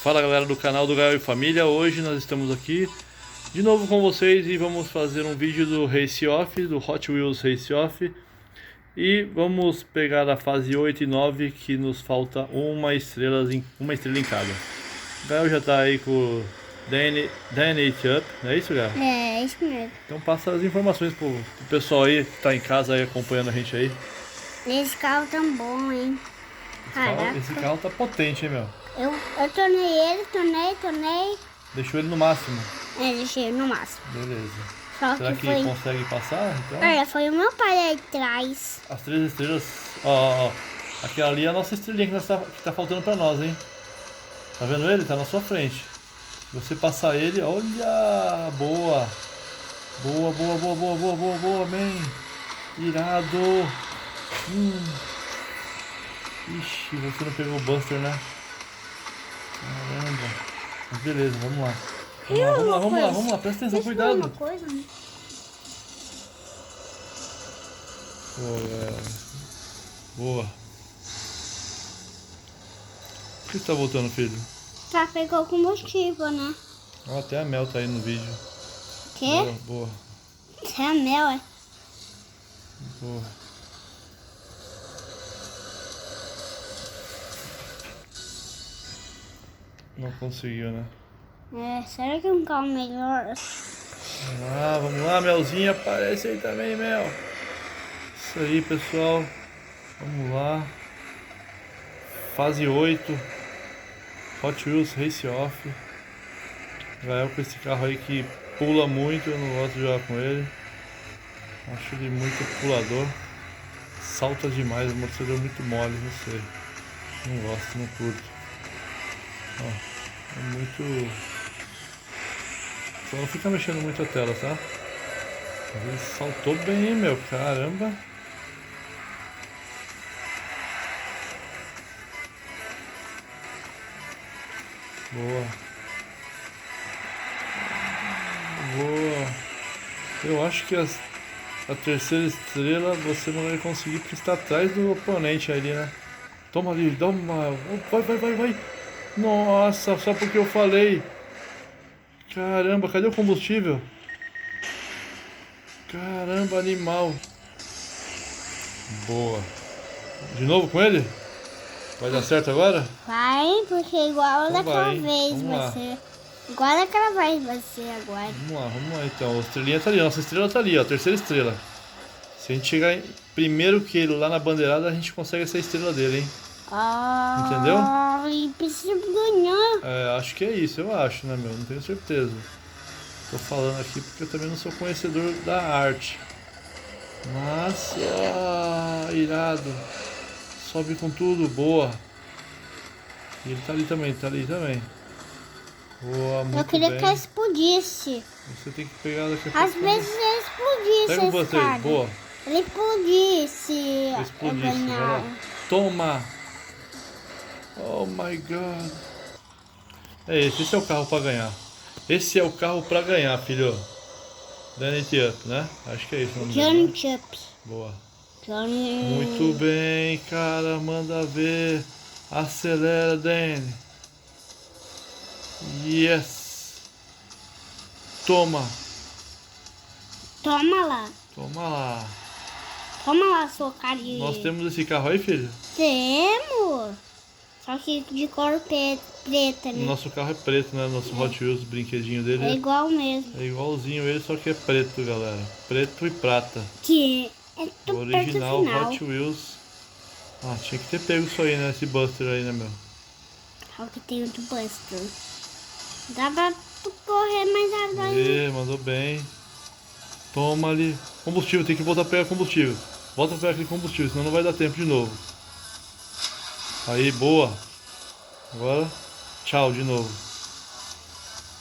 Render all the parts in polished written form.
Fala galera do canal do Gael e Família, hoje nós estamos aqui de novo com vocês e vamos fazer um vídeo do Race Off, do Hot Wheels Race Off. E vamos pegar a fase 8 e 9 que nos falta uma estrela em cada. O Gael já tá aí com o Danny Up, não é isso, Gael? É isso mesmo. Então passa as informações pro pessoal aí que tá em casa aí acompanhando a gente aí. Esse carro tão bom, hein? Caraca. Esse carro tá potente, hein, meu? Eu tornei ele, tornei. Deixou ele no máximo. É, deixei ele no máximo. Beleza. Só Será que foi... consegue passar, então? Olha, foi o meu pai aí atrás. As 3 estrelas, ó. Aquela ali é a nossa estrelinha que tá faltando pra nós, hein? Tá vendo ele? Tá na sua frente. Se você passar ele, olha! Boa! Boa, man! Irado! Ixi, você não pegou o Buster, né? Caramba! Mas beleza, vamos lá. Vamos lá, presta atenção, cuidado! Boa. Por que você tá voltando, filho? Já pegou combustível, né? Ó, até a Mel tá aí no vídeo. Quê? Boa. Isso é a Mel, é? Boa. Não conseguiu, né? É, será que um carro melhor? Vamos lá, Melzinha, aparece aí também, Mel. Isso aí, pessoal. Vamos lá. Fase 8. Hot Wheels Race Off. Gael com esse carro aí que pula muito, eu não gosto de jogar com ele. Acho ele muito pulador. Salta demais, o motor é muito mole, não sei. Não gosto, não curto. Ó, é muito... Só não fica mexendo muito a tela, tá? Mas ele saltou bem, meu, caramba. Boa. Eu acho que a terceira estrela você não vai conseguir porque está atrás do oponente ali, né? Toma ali, dá uma... Vai. Nossa, só porque eu falei. Caramba, cadê o combustível? Caramba, animal. Boa. De novo com ele? Vai dar certo agora? Vai, porque igual Então daquela vai, vez vamos vai lá. ser. Igual daquela vez vai ser agora. Vamos lá então. A estrelinha tá ali, a nossa estrela tá ali, ó, a terceira estrela. Se a gente chegar primeiro que ele lá na bandeirada, a gente consegue essa estrela dele, hein? Entendeu? E precisa ganhar. É, acho que é isso, eu acho, né, meu? Não tenho certeza. Tô falando aqui porque eu também não sou conhecedor da arte. Mas, irado. Sobe com tudo, boa. E ele tá ali também. Boa, muito Eu queria bem. que ela explodisse. Você tem que pegar daqui a pouco. Às vezes ele explodisse. Pega o esse Buster, cara. boa. Ele explodisse. Eu Explodisse, vai ganhar. lá. Toma! Oh my god. É esse é o carro pra ganhar. Esse é o carro pra ganhar, filho. Danny Up, né? Acho que é isso o nome dele, Johnny né? Chups. Boa. Johnny... Muito bem, cara. Manda ver. Acelera, Danny. Yes. Toma. Toma lá. Toma lá. Toma lá, sua carinha. Nós temos esse carro aí, filho? Temos. Só que de cor preta, né? Nosso carro é preto, né? Nosso Hot Wheels, o brinquedinho dele. É igual mesmo. É igualzinho ele, só que é preto, galera. Preto e prata. Que é O tudo original perto do final. Hot Wheels. Tinha que ter pego isso aí, né? Esse Buster aí, né, meu? Olha que tem o do Buster. Dá pra tu correr mais rápido ainda. Aê, mandou bem. Toma ali. Combustível, tem que voltar a pegar combustível. Volta a pegar aquele combustível, senão não vai dar tempo de novo. Aí, boa. Agora, tchau de novo.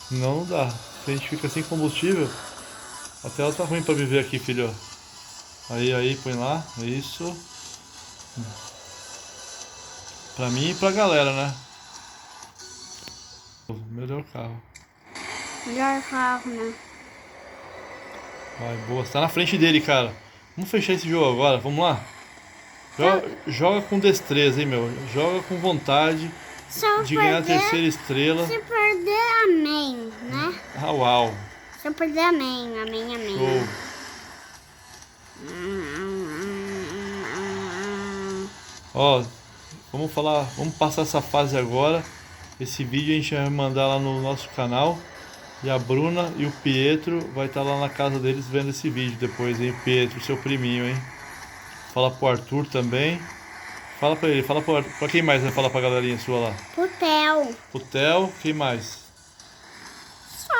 Senão não dá. Se a gente fica sem combustível, a tela tá ruim pra viver aqui, filho. Aí, põe lá. Isso. Pra mim e pra galera, né? Melhor carro. Melhor carro, né? Vai, boa. Você tá na frente dele, cara. Vamos fechar esse jogo agora, vamos lá? Joga com destreza, hein, meu? Joga com vontade. de ganhar a terceira estrela. Se perder, amém, né? Ah, uau. Se eu perder, amém, amém, amém. Show. Ó, vamos passar essa fase agora. Esse vídeo a gente vai mandar lá no nosso canal. E a Bruna e o Pietro vai estar lá na casa deles vendo esse vídeo depois, hein? Pietro, seu priminho, hein? Fala pro Arthur também. Fala pra ele, fala pra quem mais vai falar pra galerinha sua lá? Pro Theo. Pro Theo, quem mais? Só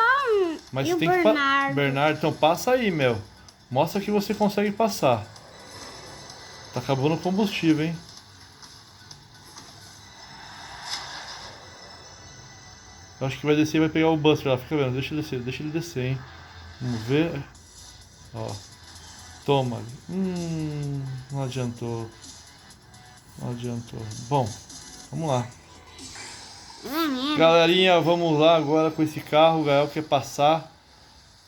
Mas e o tem Bernardo. Bernardo, então passa aí, Mel. Mostra que você consegue passar. Tá acabando o combustível, hein? Eu acho que vai descer e vai pegar o Buster lá. Fica vendo, deixa ele descer, hein? Vamos ver. Ó. Toma. Não adiantou. Não adiantou. Bom, vamos lá. Galerinha, vamos lá agora com esse carro. O Gael quer passar.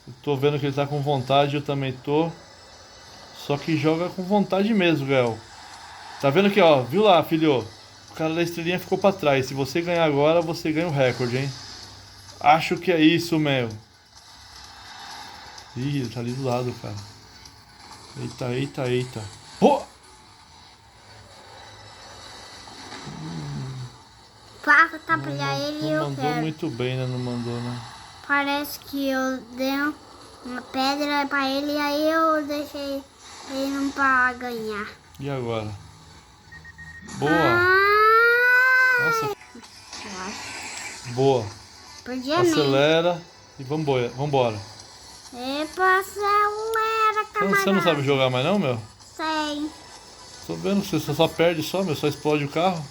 Eu tô vendo que ele tá com vontade, eu também tô. Só que joga com vontade mesmo, Gael. Tá vendo aqui, ó? Viu lá, filho? O cara da estrelinha ficou pra trás. Se você ganhar agora, você ganha o recorde, hein? Acho que é isso, meu. Ih, ele tá ali do lado, cara. Eita, eita, eita. Pô! Pra atrapalhar ele, Não eu mandou quero. muito bem, né? Não mandou, né? Parece que eu dei uma pedra pra ele, aí eu deixei ele não pra ganhar. E agora? Boa! Ah, Nossa, eu acho. boa. Perdi a mente. Acelera e vambora. Epa, acelera, camarada. Você não sabe jogar mais não, meu? Sei. Tô vendo que você só perde só, meu. Só explode o carro.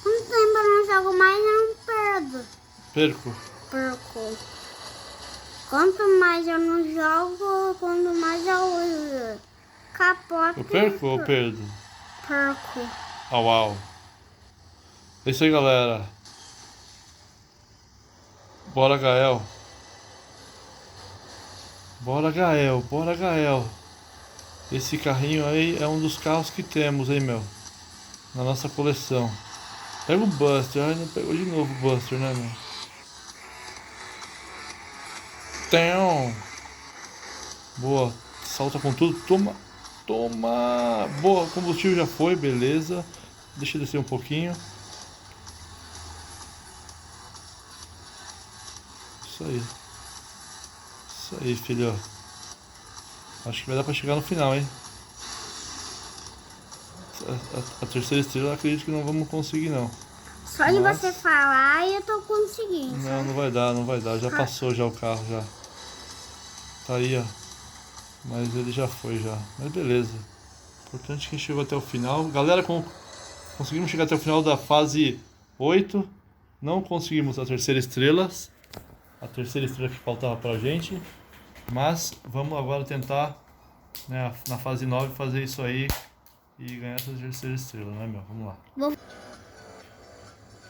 Quanto tempo eu não jogo mais, eu não perdo. Perco. Perco. Quanto mais eu não jogo, quanto mais eu capoto. Eu perco ou perdo? Perco. Ah, uau. É isso aí, galera. Bora, Gael. Bora, Gael. Bora, Gael. Esse carrinho aí é um dos carros que temos, hein, meu? Na nossa coleção. Pega o Buster. Ai, não pegou de novo o Buster, né, meu? Tem. Boa. Salta com tudo. Toma. Toma. Boa. O combustível já foi. Beleza. Deixa eu descer um pouquinho. Isso aí. Isso aí, filho. Acho que vai dar pra chegar no final, hein? A terceira estrela eu acredito que não vamos conseguir, não. Só de você falar eu tô conseguindo. Não, não vai dar, não vai dar. Já passou já o carro, já. Tá aí, ó. Mas ele já foi, já. Mas beleza. Importante que chegou até o final. Galera, conseguimos chegar até o final da fase 8. Não conseguimos a terceira estrela. A terceira estrela que faltava pra gente. Mas vamos agora tentar, né, na fase 9 fazer isso aí e ganhar essa terceira estrela, né, meu? Vamos lá.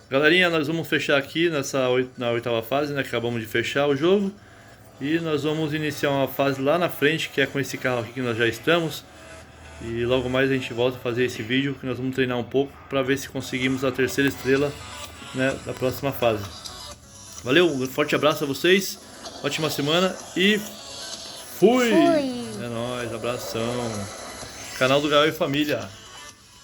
Galerinha, nós vamos fechar aqui na oitava fase, né? Acabamos de fechar o jogo. E nós vamos iniciar uma fase lá na frente, que é com esse carro aqui que nós já estamos. E logo mais a gente volta a fazer esse vídeo, que nós vamos treinar um pouco para ver se conseguimos a terceira estrela, né, da próxima fase. Valeu, um forte abraço a vocês, ótima semana e fui! É nóis, abração. Canal do Gael e Família.